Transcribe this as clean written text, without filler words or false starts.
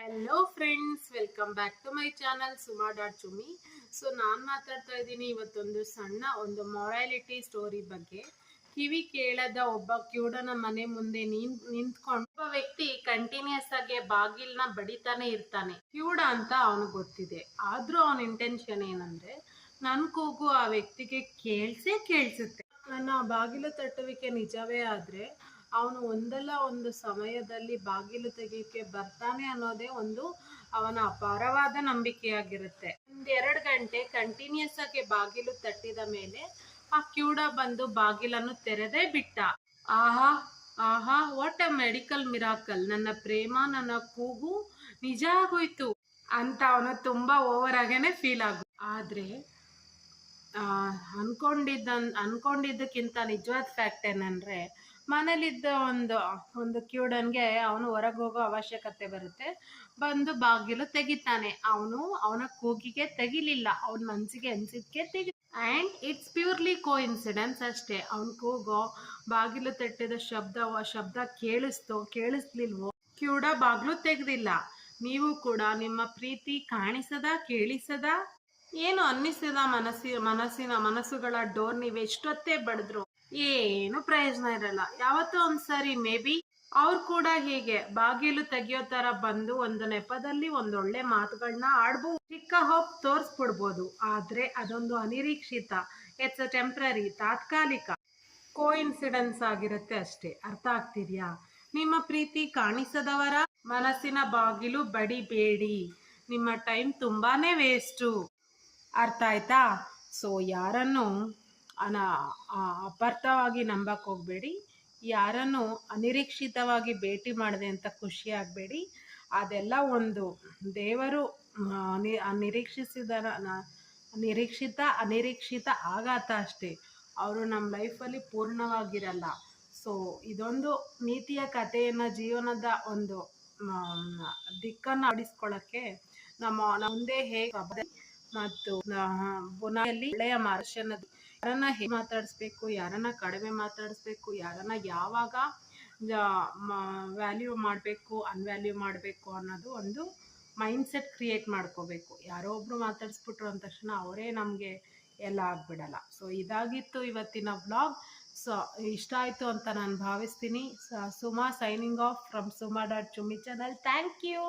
Hello friends, welcome back to my channel Suma dot Chumi. So ನಾನು ಮಾತಾಡ್ತಾ ಇದ್ದೀನಿ ಇವತ್ತೊಂದು ಸಣ್ಣ ಮೊರಾಲಿಟಿ ಸ್ಟೋರಿ ಬಗ್ಗೆ. ಕಿವಿ ಕೇಳದ ಒಬ್ಬ ಕ್ಯೂಡನ ಮನೆ ಮುಂದೆ ನಿಂತ್ಕೊಂಡು ಒಬ್ಬ ವ್ಯಕ್ತಿ ಕಂಟಿನ್ಯೂಸ್ ಆಗಿ ಬಾಗಿಲ್ನ ಬಡಿತಾನೆ ಇರ್ತಾನೆ. ಕ್ಯೂಡ ಅಂತ ಅವನಿಗೆ ಗೊತ್ತಿದೆ, ಆದ್ರೂ ಅವನ ಇಂಟೆನ್ಷನ್ ಏನಂದ್ರೆ ನನ್ ಕೂಗು ಆ ವ್ಯಕ್ತಿಗೆ ಕೇಳಿಸುತ್ತೆ. ನನ್ನ ಬಾಗಿಲು ತಟ್ಟುವಿಕೆ ನಿಜವೇ ಆದ್ರೆ ಅವನು ಒಂದಲ್ಲ ಒಂದು ಸಮಯದಲ್ಲಿ ಬಾಗಿಲು ತೆಗೆಯಕ್ಕೆ ಬರ್ತಾನೆ ಅನ್ನೋದೇ ಅವನ ಅಪಾರವಾದ ನಂಬಿಕೆಯಾಗಿರುತ್ತೆ. 2 ಗಂಟೆ ಕಂಟಿನ್ಯೂಸ್ ಆಗಿ ಬಾಗಿಲು ತಟ್ಟಿದ ಮೇಲೆ ಆ ಕ್ಯೂಡ ಬಂದು ಬಾಗಿಲನ್ನು ತೆರೆದೇ ಬಿಟ್ಟ. ಆಹಾ ಆಹಾ, ವಾಟ್ ಅ ಮೆಡಿಕಲ್ ಮಿರಾಕಲ್! ನನ್ನ ಪ್ರೇಮ, ನನ್ನ ಕೂಗು ನಿಜ ಆಗೋಯ್ತು ಅಂತ ಅವನು ತುಂಬಾ ಓವರ್ ಆಗೇನೆ ಫೀಲ್ ಆದ್ರೆ ಅನ್ಕೊಂಡಿದ್ದಕ್ಕಿಂತ ನಿಜವಾದ ಫ್ಯಾಕ್ಟ್ ಏನಂದ್ರೆ ಮನೇಲಿದ್ದ ಒಂದು ಕ್ಯೂಡನ್ಗೆ ಅವನು ಹೊರಗೆ ಹೋಗೋ ಅವಶ್ಯಕತೆ ಬರುತ್ತೆ. ಬಂದು ಬಾಗಿಲು ತೆಗಿತಾನೆ. ಅವನ ಕೂಗಿಗೆ ತೆಗಿಲಿಲ್ಲ, ಅವನ ಮನ್ಸಿಗೆ ಅನ್ಸಿದ್ಕೆ and it's purely coincidence ಅಷ್ಟೇ. ಅವನ್ ಕೂಗೋ ಬಾಗಿಲು ತಟ್ಟಿದ ಶಬ್ದ ಕೇಳಿಸ್ಲಿಲ್ವೋ, ಕ್ಯೂಡ ಬಾಗಿಲು ತೆಗ್ದಿಲ್ಲ. ನೀವು ಕೂಡ ನಿಮ್ಮ ಪ್ರೀತಿ ಕೇಳಿಸದ ಏನು ಅನ್ನಿಸಿದ ಮನಸ್ಸುಗಳ ಡೋರ್ ನೀವು ಎಷ್ಟೊತ್ತೇ ಬಡಿದ್ರು ಏನು ಪ್ರಯೋಜನ ಇರಲ್ಲ. ಯಾವತ್ತೋ ಒಂದ್ಸರಿ ಮೇ ಬಿ ಅವ್ರು ಕೂಡ ಹೀಗೆ ಬಾಗಿಲು ತೆಗಿಯೋ ತರ ಬಂದು ಒಂದು ನೆಪದಲ್ಲಿ ಒಂದೊಳ್ಳೆ ಮಾತುಗಳನ್ನ ಆಡ್ಬೋದು, ಚಿಕ್ಕ ಹೋಪ್ ತೋರ್ಸ್ಬಿಡ್ಬೋದು. ಆದ್ರೆ ಅದೊಂದು ಅನಿರೀಕ್ಷಿತ, ಇಟ್ಸ್ ಅ ಟೆಂಪ್ರರಿ, ತಾತ್ಕಾಲಿಕ ಕೋ ಇನ್ಸಿಡೆನ್ಸ್ ಆಗಿರುತ್ತೆ ಅಷ್ಟೇ. ಅರ್ಥ ಆಗ್ತಿದ್ಯಾ? ನಿಮ್ಮ ಪ್ರೀತಿ ಕಾಣಿಸದವರ ಮನಸ್ಸಿನ ಬಾಗಿಲು ಬಡಿಬೇಡಿ, ನಿಮ್ಮ ಟೈಮ್ ತುಂಬಾನೇ ವೇಸ್ಟು. ಅರ್ಥ ಆಯ್ತಾ? ಸೊ ಯಾರನ್ನು ಅಪಾರ್ಥವಾಗಿ ನಂಬಕ್ ಹೋಗ್ಬೇಡಿ, ಯಾರನ್ನು ಅನಿರೀಕ್ಷಿತವಾಗಿ ಭೇಟಿ ಮಾಡಿದೆ ಅಂತ ಖುಷಿ ಆಗಬೇಡಿ. ಅದೆಲ್ಲ ಒಂದು ದೇವರು ಅನಿರೀಕ್ಷಿತ ಆಘಾತ ಅಷ್ಟೇ. ಅವರು ನಮ್ಮ ಲೈಫಲ್ಲಿ ಪೂರ್ಣವಾಗಿರಲ್ಲ. ಸೊ ಇದೊಂದು ನೀತಿಯ ಕಥೆಯನ್ನು, ಜೀವನದ ಒಂದು ದಿಕ್ಕನ್ನು ಆಡಿಸ್ಕೊಳ್ಳೋಕ್ಕೆ ನಮ್ಮ ಮುಂದೆ ಹೇಗೆ ಮತ್ತು ಬುನಾದಿಯಲ್ಲಿ ಒಳ್ಳೆಯ ಮಾರ್ಗದರ್ಶನ, ಯಾರನ್ನ ಹೇಗೆ ಮಾತಾಡಿಸ್ಬೇಕು, ಯಾರನ್ನ ಕಡಿಮೆ ಮಾತಾಡಿಸ್ಬೇಕು, ಯಾರನ್ನ ಯಾವಾಗ ವ್ಯಾಲ್ಯೂ ಮಾಡಬೇಕು, ಅನ್ವ್ಯಾಲ್ಯೂ ಮಾಡಬೇಕು ಅನ್ನೋದು ಒಂದು ಮೈಂಡ್ಸೆಟ್ ಕ್ರಿಯೇಟ್ ಮಾಡ್ಕೋಬೇಕು. ಯಾರೋ ಒಬ್ರು ಮಾತಾಡಿಸ್ಬಿಟ್ರು ಅಂದ ತಕ್ಷಣ ಅವರೇ ನಮಗೆ ಎಲ್ಲ ಆಗ್ಬಿಡಲ್ಲ. ಸೊ ಇದಾಗಿತ್ತು ಇವತ್ತಿನ ವ್ಲಾಗ್. ಸೊ ಇಷ್ಟ ಆಯಿತು ಅಂತ ನಾನು ಭಾವಿಸ್ತೀನಿ. Suma signing off from Suma dot Chummi channel. Thank you.